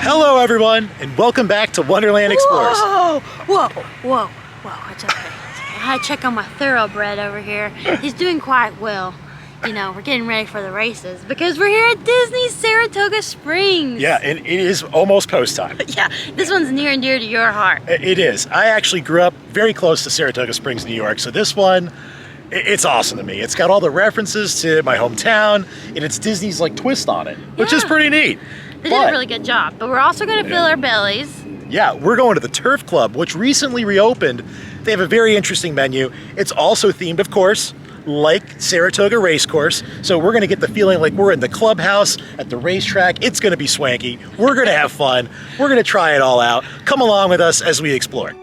Hello everyone, and welcome back to Wonderland Explores. Whoa, it's okay. I had to check on my thoroughbred over here. He's doing quite well. You know, we're getting ready for the races because we're here at Disney's Saratoga Springs. Yeah, and it is almost post time. Yeah, this one's near and dear to your heart. It is. I actually grew up very close to Saratoga Springs, New York, so this one, it's awesome to me. It's got all the references to my hometown, and it's Disney's like twist on it, which is pretty neat. They did a really good job, but we're also going to fill our bellies. Yeah, we're going to the Turf Club, which recently reopened. They have a very interesting menu. It's also themed, of course, like Saratoga Racecourse. So we're gonna get the feeling like we're in the clubhouse at the racetrack. It's gonna be swanky. We're gonna have fun. We're gonna try it all out. Come along with us as we explore.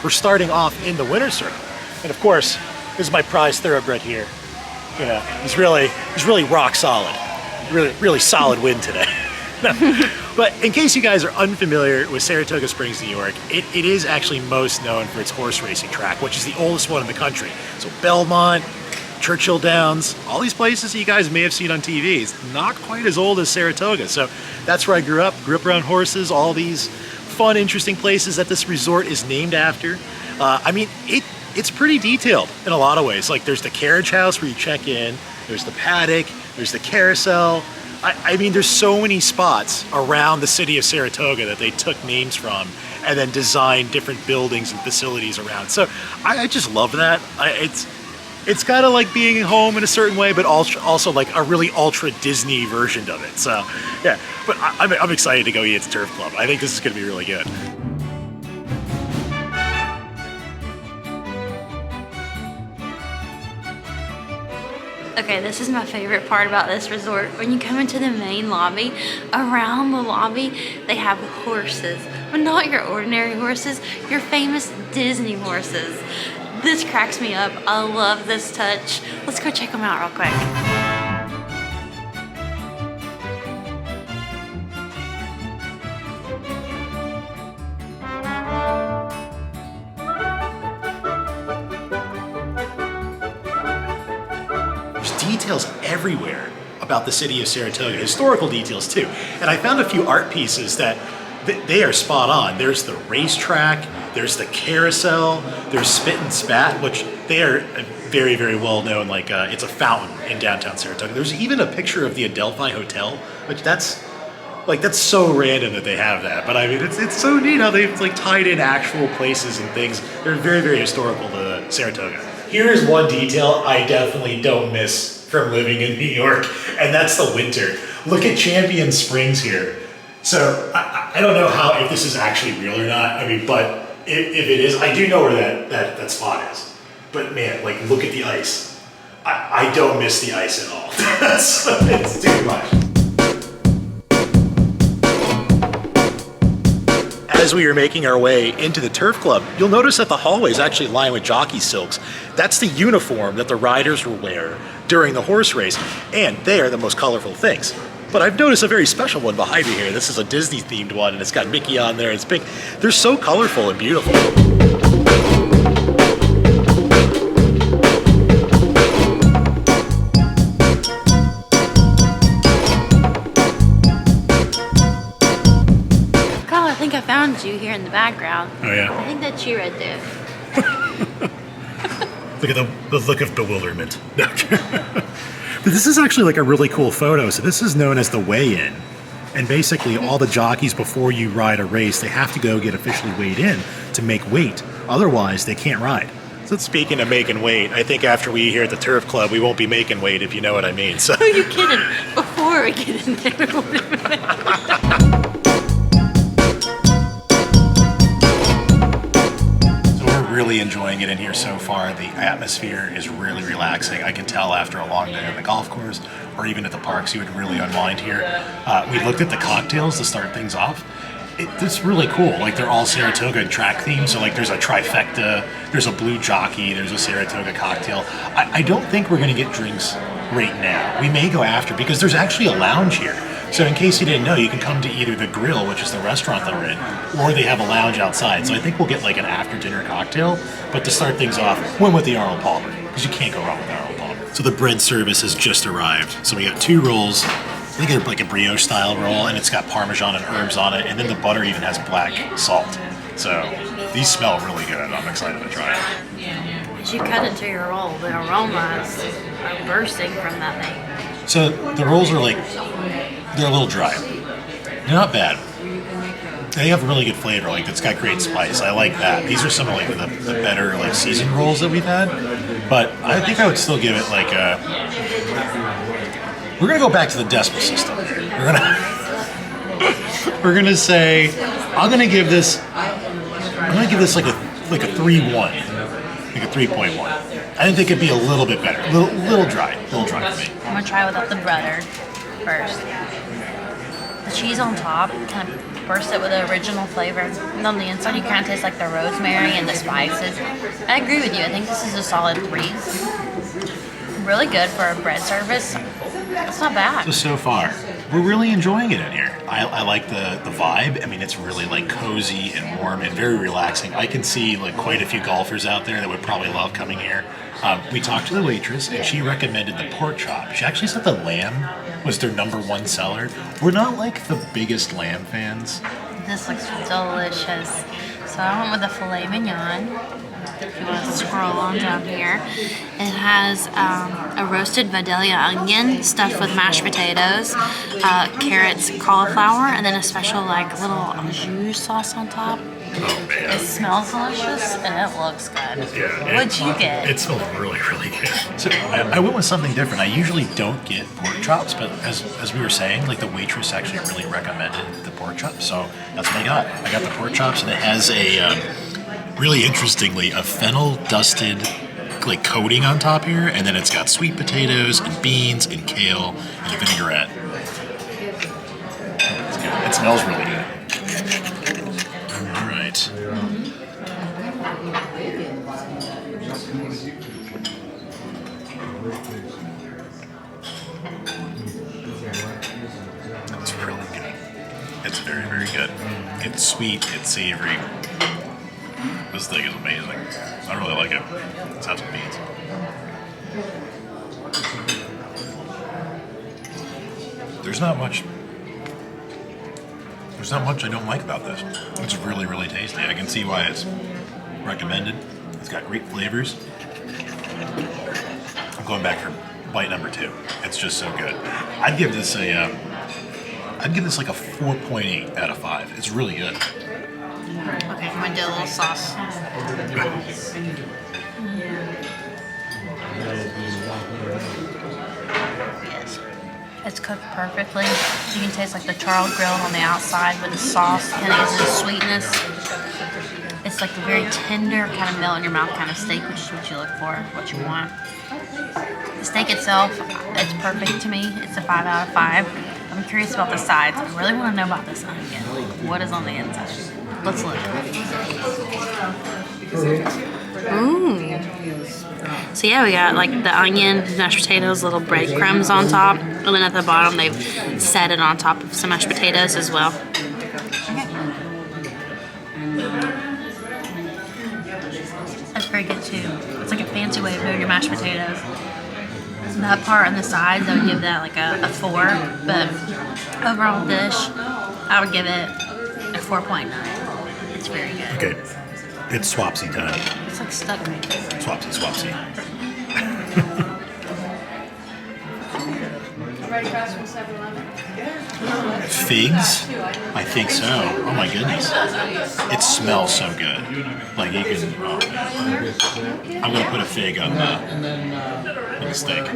We're starting off in the winner's circle. And of course, this is my prized thoroughbred here. You know, he's really rock solid. Really solid win today. But in case you guys are unfamiliar with Saratoga Springs, New York, it is actually most known for its horse racing track, which is the oldest one in the country. So Belmont, Churchill Downs, all these places that you guys may have seen on TV, it's not quite as old as Saratoga. So that's where I grew up around horses, all these fun, interesting places that this resort is named after. I mean, it's pretty detailed in a lot of ways. Like there's the carriage house where you check in, there's the paddock, there's the carousel. I mean, there's so many spots around the city of Saratoga that they took names from and then designed different buildings and facilities around. So I just love that. It's kind of like being home in a certain way, but also like a really ultra Disney version of it. So yeah, but I'm excited to go eat at the Turf Club. I think this is going to be really good. Okay, this is my favorite part about this resort. When you come into the main lobby, around the lobby, they have horses, but not your ordinary horses, your famous Disney horses. This cracks me up. I love this touch. Let's go check them out real quick. There's details everywhere about the city of Saratoga, historical details too. And I found a few art pieces that they are spot on. There's the racetrack, there's the carousel, there's Spit and Spat, which they are very, very well known. Like it's a fountain in downtown Saratoga. There's even a picture of the Adelphi Hotel, which that's so random that they have that. But I mean, it's so neat how they've like tied in actual places and things. They're very, very historical to Saratoga. Here is one detail I definitely don't miss from living in New York, and that's the winter. Look at Champion Springs here. So I don't know if this is actually real or not. I mean, but if it is, I do know where that spot is. But man, like look at the ice. I don't miss the ice at all. It's too much. As we are making our way into the Turf Club, you'll notice that the hallway is actually lined with jockey silks. That's the uniform that the riders will wear during the horse race, and they are the most colorful things. But I've noticed a very special one behind me here. This is a Disney-themed one, and it's got Mickey on there. It's big. They're so colorful and beautiful. Carl, I think I found you here in the background. Oh yeah. I think that's you right there. Look at the look of bewilderment. But this is actually like a really cool photo. So this is known as the weigh-in. And basically all the jockeys before you ride a race, they have to go get officially weighed in to make weight. Otherwise, they can't ride. So speaking of making weight, I think after we here at the Turf Club, we won't be making weight, if you know what I mean. So. Who are you kidding? Before we get in there. Really enjoying it in here so far. The atmosphere is really relaxing. I can tell after a long day on the golf course or even at the parks, you would really unwind here. We looked at the cocktails to start things off, It's really cool. Like they're all Saratoga and track themed. So like there's a trifecta, there's a blue jockey, there's a Saratoga cocktail. I don't think we're gonna get drinks right now. We may go after because there's actually a lounge here. So in case you didn't know, you can come to either the Grill, which is the restaurant that we're in, or they have a lounge outside. So I think we'll get like an after dinner cocktail. But to start things off, went with the Arnold Palmer because you can't go wrong with Arnold Palmer. So the bread service has just arrived. So we got 2 rolls. I think they're like a brioche style roll, and it's got Parmesan and herbs on it, and then the butter even has black salt. So these smell really good. I'm excited to try it. As you cut into your roll, the aromas are bursting from that thing. So the rolls are like, they're a little dry. They're not bad. They have really good flavor. Like it's got great spice. I like that. These are some of like the better like seasoned rolls that we've had. But I think I would still give it like a. We're gonna go back to the decimal system. We're gonna say I'm gonna give this like a 3.1, like a 3.1. I think they could be a little bit better, little dry for me. I'm gonna try without the butter first. The cheese on top kind of bursts it with the original flavor. And on the inside, you kind of taste like the rosemary and the spices. I agree with you. I think this is a solid 3. Really good for a bread service. It's not bad. So far, we're really enjoying it in here. I like the vibe. I mean, it's really like cozy and warm and very relaxing. I can see like quite a few golfers out there that would probably love coming here. We talked to the waitress and she recommended the pork chop. She actually said the lamb was their #1 seller. We're not like the biggest lamb fans. This looks delicious. So I went with the filet mignon. If you want to scroll on down here, it has a roasted Vidalia onion stuffed with mashed potatoes, carrots, cauliflower, and then a special like little au jus sauce on top. Oh man. It smells delicious and it looks good. Yeah. What'd you get? It smells really, really good. So I went with something different. I usually don't get pork chops, but as we were saying, like the waitress actually really recommended the pork chops, so that's what I got. I got the pork chops, and it has a really interestingly a fennel dusted like coating on top here, and then it's got sweet potatoes and beans and kale and a vinaigrette. It's good. It smells really good. All right. It's really good. It's very, very good. It's sweet. It's savory. This thing is amazing. I really like it. Let's have some beans. There's not much I don't like about this. It's really, really tasty. I can see why it's recommended. It's got great flavors. I'm going back for bite number 2. It's just so good. I'd give this like a 4.8 out of 5. It's really good. Okay, I'm gonna do a little sauce. Yes. It's cooked perfectly. You can taste like the charred grill on the outside with the sauce and it gives it a sweetness. It's like a very tender kind of melt in your mouth kind of steak, which is what you look for, what you want. The steak itself, it's perfect to me. It's a 5 out of 5. I'm curious about the sides. I really want to know about this onion. What is on the inside? Let's look. Ooh. So yeah, we got like the onion, mashed potatoes, little breadcrumbs on top, and then at the bottom they've set it on top of some mashed potatoes as well. That's very good too. It's like a fancy way of doing your mashed potatoes. That part on the sides, I would give that like a 4, but overall dish, I would give it a 4.9. It's very good. Okay, it's swapsy time. It's like stuck. Swapsy. Figs? I think so. Oh my goodness. It smells so good. Like you can, I'm gonna put a fig on the steak.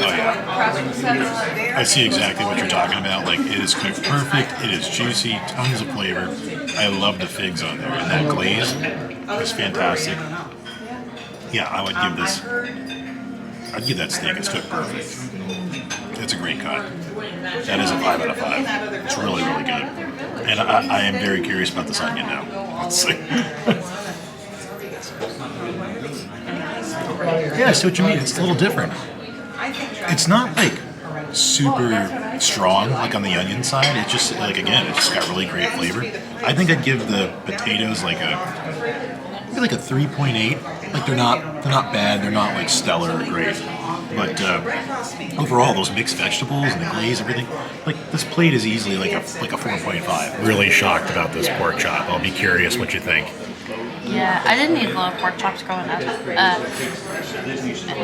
Oh yeah. I see exactly what you're talking about. Like it is cooked perfect, it is juicy, tons of flavor. I love the figs on there. And that glaze is fantastic. Yeah, I'd give that steak, it's cooked perfect. It's a great cut. That is a 5 out of 5. It's really, really good. And I am very curious about this onion now. Let's see. Yeah, I see what you mean. It's a little different. It's not like super strong like on the onion side. It's just like, again, it's just got really great flavor. I think I'd give the potatoes maybe like a 3.8. Like they're not bad. They're not like stellar or great. But overall, those mixed vegetables and the glaze, everything, like this plate is easily like a 4.5. Really shocked about this pork chop. I'll be curious what you think. Yeah, I didn't eat little pork chops growing up.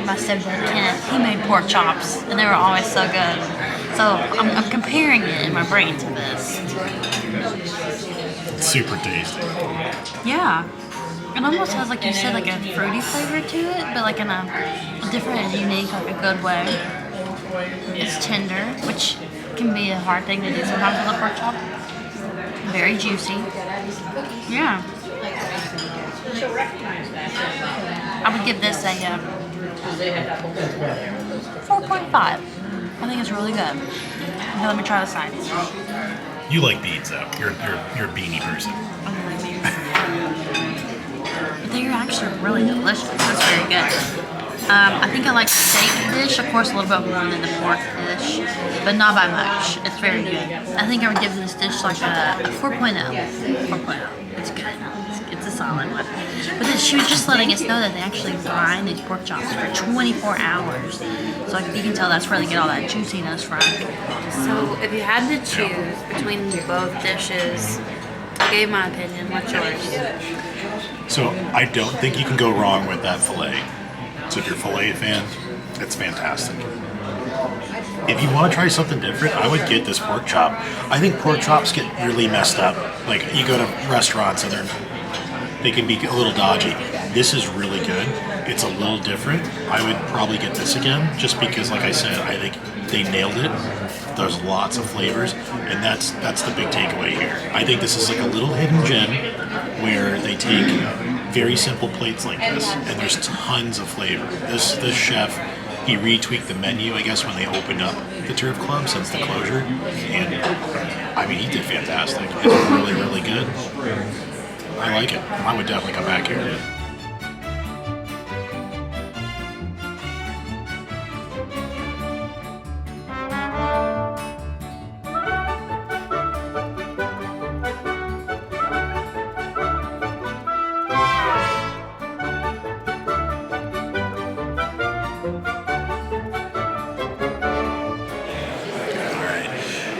My stepdad Kenneth, he made pork chops, and they were always so good. So I'm comparing it in my brain to this. It's super tasty. Yeah. It almost has, like you said, like a fruity flavor to it, but like in a different and unique, like a good way. It's tender, which can be a hard thing to do sometimes with a pork chop. Very juicy. Yeah. I would give this a 4.5. I think it's really good. Now let me try the sides. You like beans, though. You're a beanie person. I like beans. They're actually really delicious. That's very good. I think I like the steak dish, of course, a little bit more than the pork dish, but not by much. It's very good. I think I would give this dish like a 4.0. 4.0. It's good. It's a solid one. But then she was just letting us know that they actually brine these pork chops for 24 hours. So like you can tell that's where they get all that juiciness from. So if you had to choose between both dishes, I gave my opinion. What's yours? So I don't think you can go wrong with that filet. So if you're a filet fan, it's fantastic. If you want to try something different, I would get this pork chop. I think pork chops get really messed up. Like you go to restaurants and they can be a little dodgy. This is really good. It's a little different. I would probably get this again just because, like I said, I think they nailed it. There's lots of flavors, and that's the big takeaway here. I think this is like a little hidden gem where they take very simple plates like this, and there's tons of flavor. This chef, he retweaked the menu, I guess, when they opened up the Turf Club since the closure, and I mean, he did fantastic. It's really, really good. I like it. I would definitely come back here.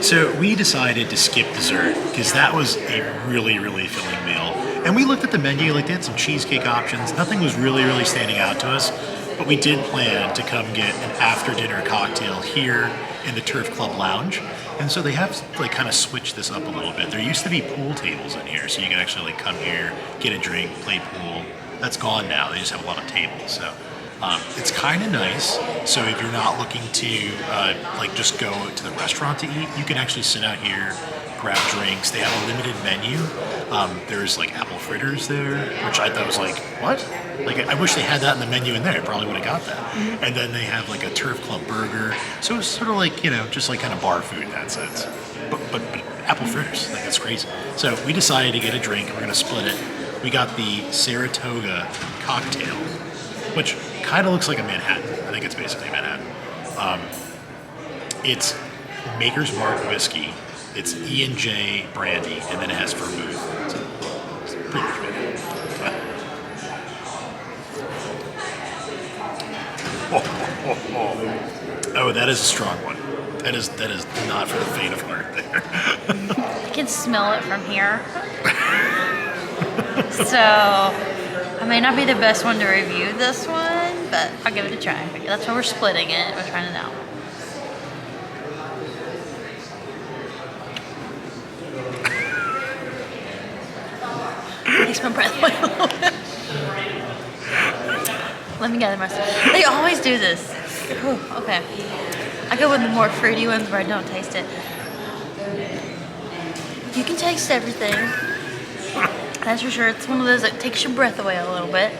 So we decided to skip dessert because that was a really, really filling meal. And we looked at the menu, like they had some cheesecake options. Nothing was really, really standing out to us. But we did plan to come get an after-dinner cocktail here in the Turf Club Lounge. And so they have like kind of switched this up a little bit. There used to be pool tables in here, so you could actually like come here, get a drink, play pool. That's gone now. They just have a lot of tables. So it's kind of nice. So if you're not looking to like just go to the restaurant to eat, you can actually sit out here, grab drinks. They have a limited menu. There's like apple fritters there, which I thought was like, what? Like I wish they had that in the menu in there. I probably would have got that. Mm-hmm. And then they have like a Turf Club burger. So it's sort of like, you know, just like kind of bar food in that sense. But apple fritters, like that's crazy. So we decided to get a drink. We're gonna split it. We got the Saratoga cocktail, which kind of looks like a Manhattan. I think it's basically a Manhattan. It's Maker's Mark whiskey. It's E&J brandy, and then it has vermouth. So it's pretty much Manhattan. Oh, that is a strong one. That is not for the faint of heart there. I can smell it from here. So I may not be the best one to review this one, but I'll give it a try. That's why we're splitting it. We're trying it out. Takes my breath away a little bit. Let me gather myself. They always do this. Whew, okay. I go with the more fruity ones where I don't taste it. You can taste everything. That's for sure. It's one of those that takes your breath away a little bit,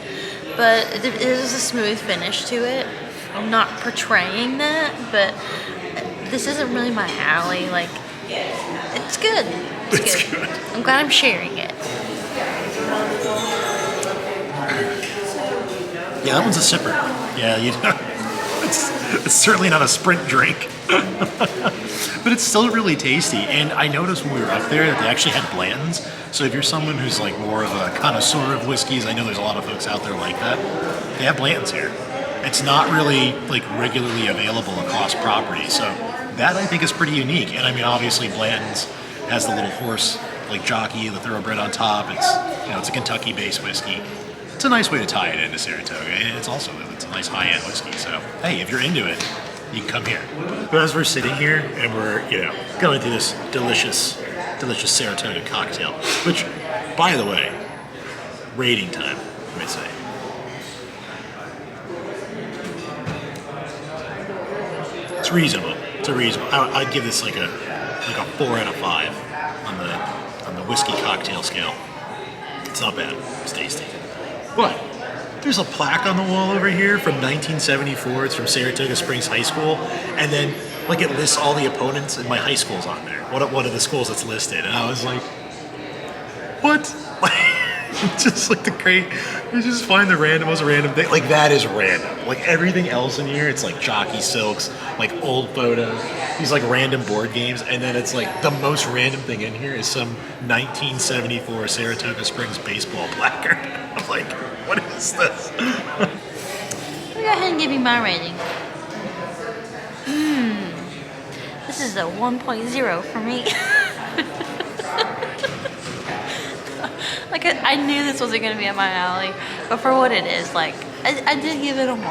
but it is a smooth finish to it. I'm not portraying that, but This isn't really my alley. Like, it's good. It's good. I'm glad I'm sharing it. Yeah, that one's a sipper. Yeah, it's certainly not a sprint drink. But it's still really tasty. And I noticed when we were up there that they actually had Blanton's. So if you're someone who's like more of a connoisseur of whiskeys, I know there's a lot of folks out there like that, they have Blanton's here. It's not really like regularly available across property. So that I think is pretty unique. And I mean, obviously Blanton's has the little horse like jockey, the thoroughbred on top. It's, you know, it's a Kentucky-based whiskey. It's a nice way to tie it into Saratoga, and it's a nice high-end whiskey. So hey, if you're into it, you can come here. But as we're sitting here and we're, you know, going through this delicious Saratoga cocktail, which, by the way, rating time, let me say. It's reasonable. It's a reasonable. I'd give this like a 4 out of 5 on the whiskey cocktail scale. It's not bad. It's tasty. But there's a plaque on the wall over here from 1974. It's from Saratoga Springs High School, and then like it lists all the opponents, and my high school's on there. One of the schools that's listed, and I was like, what? Just like you just find the most random thing. Like that is random. Like everything else in here, it's like jockey silks, like old photos, these like random board games, and then it's like the most random thing in here is some 1974 Saratoga Springs baseball placard. I'm like, what is this? Let me go ahead and give you my rating. This is a 1.0 for me. Like, I knew this wasn't going to be in my alley, but for what it is, like, I did give it a 1.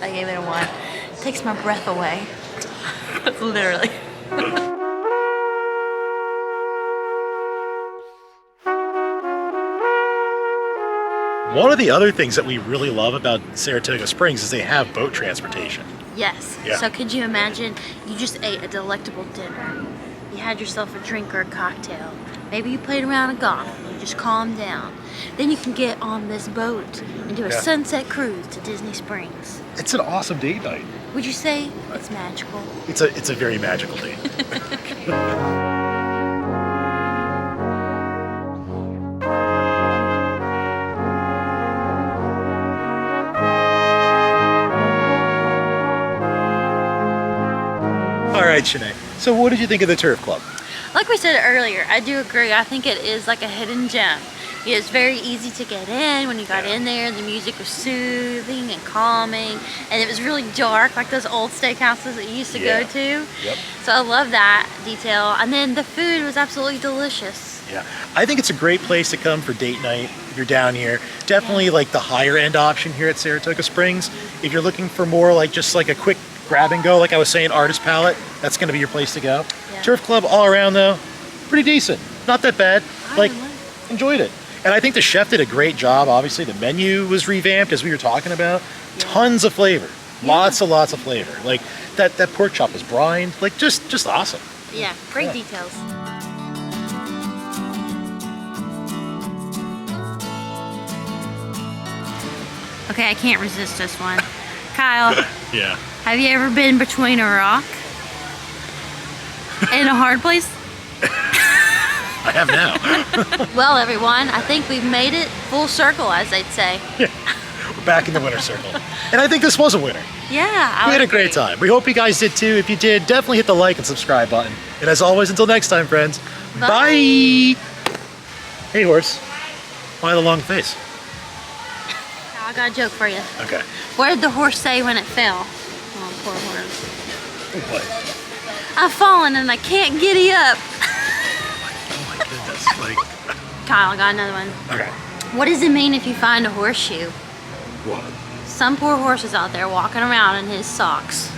I gave it a 1. It takes my breath away. Literally. One of the other things that we really love about Saratoga Springs is they have boat transportation. Yes. Yeah. So could you imagine you just ate a delectable dinner. You had yourself a drink or a cocktail. Maybe you played around a golf. You just calmed down. Then you can get on this boat and do a sunset cruise to Disney Springs. It's an awesome date night. Would you say it's magical? It's a very magical date. All right, Shanae. So what did you think of the Turf Club? Like we said earlier, I do agree. I think it is like a hidden gem. It's very easy to get in. When you got in there, the music was soothing and calming, and it was really dark, like those old steakhouses that you used to go to. Yep. So I love that detail. And then the food was absolutely delicious. Yeah, I think it's a great place to come for date night if you're down here. Definitely like the higher end option here at Saratoga Springs. If you're looking for more like just like a quick grab and go, like I was saying, artist palette, that's going to be your place to go. Yeah. Turf Club all around though, pretty decent, not that bad. Like, enjoyed it. And I think the chef did a great job. Obviously the menu was revamped, as we were talking about. Tons of flavor, lots of flavor. Like that pork chop was brined, like just awesome. Yeah, great details. Okay, I can't resist this one. Kyle, Yeah. have you ever been between a rock and a hard place? I have now. Well, everyone, I think we've made it full circle, as they'd say. We're back in the winner circle. And I think this was a winner. Yeah, We had a great time. We hope you guys did too. If you did, definitely hit the like and subscribe button. And as always, until next time, friends, bye. Hey, horse. Why the long face? I got a joke for you. Okay. What did the horse say when it fell? Oh, poor horse. What? I've fallen and I can't giddy up. Oh my goodness. Like. Kyle, I got another one. Okay. What does it mean if you find a horseshoe? What? Some poor horse is out there walking around in his socks.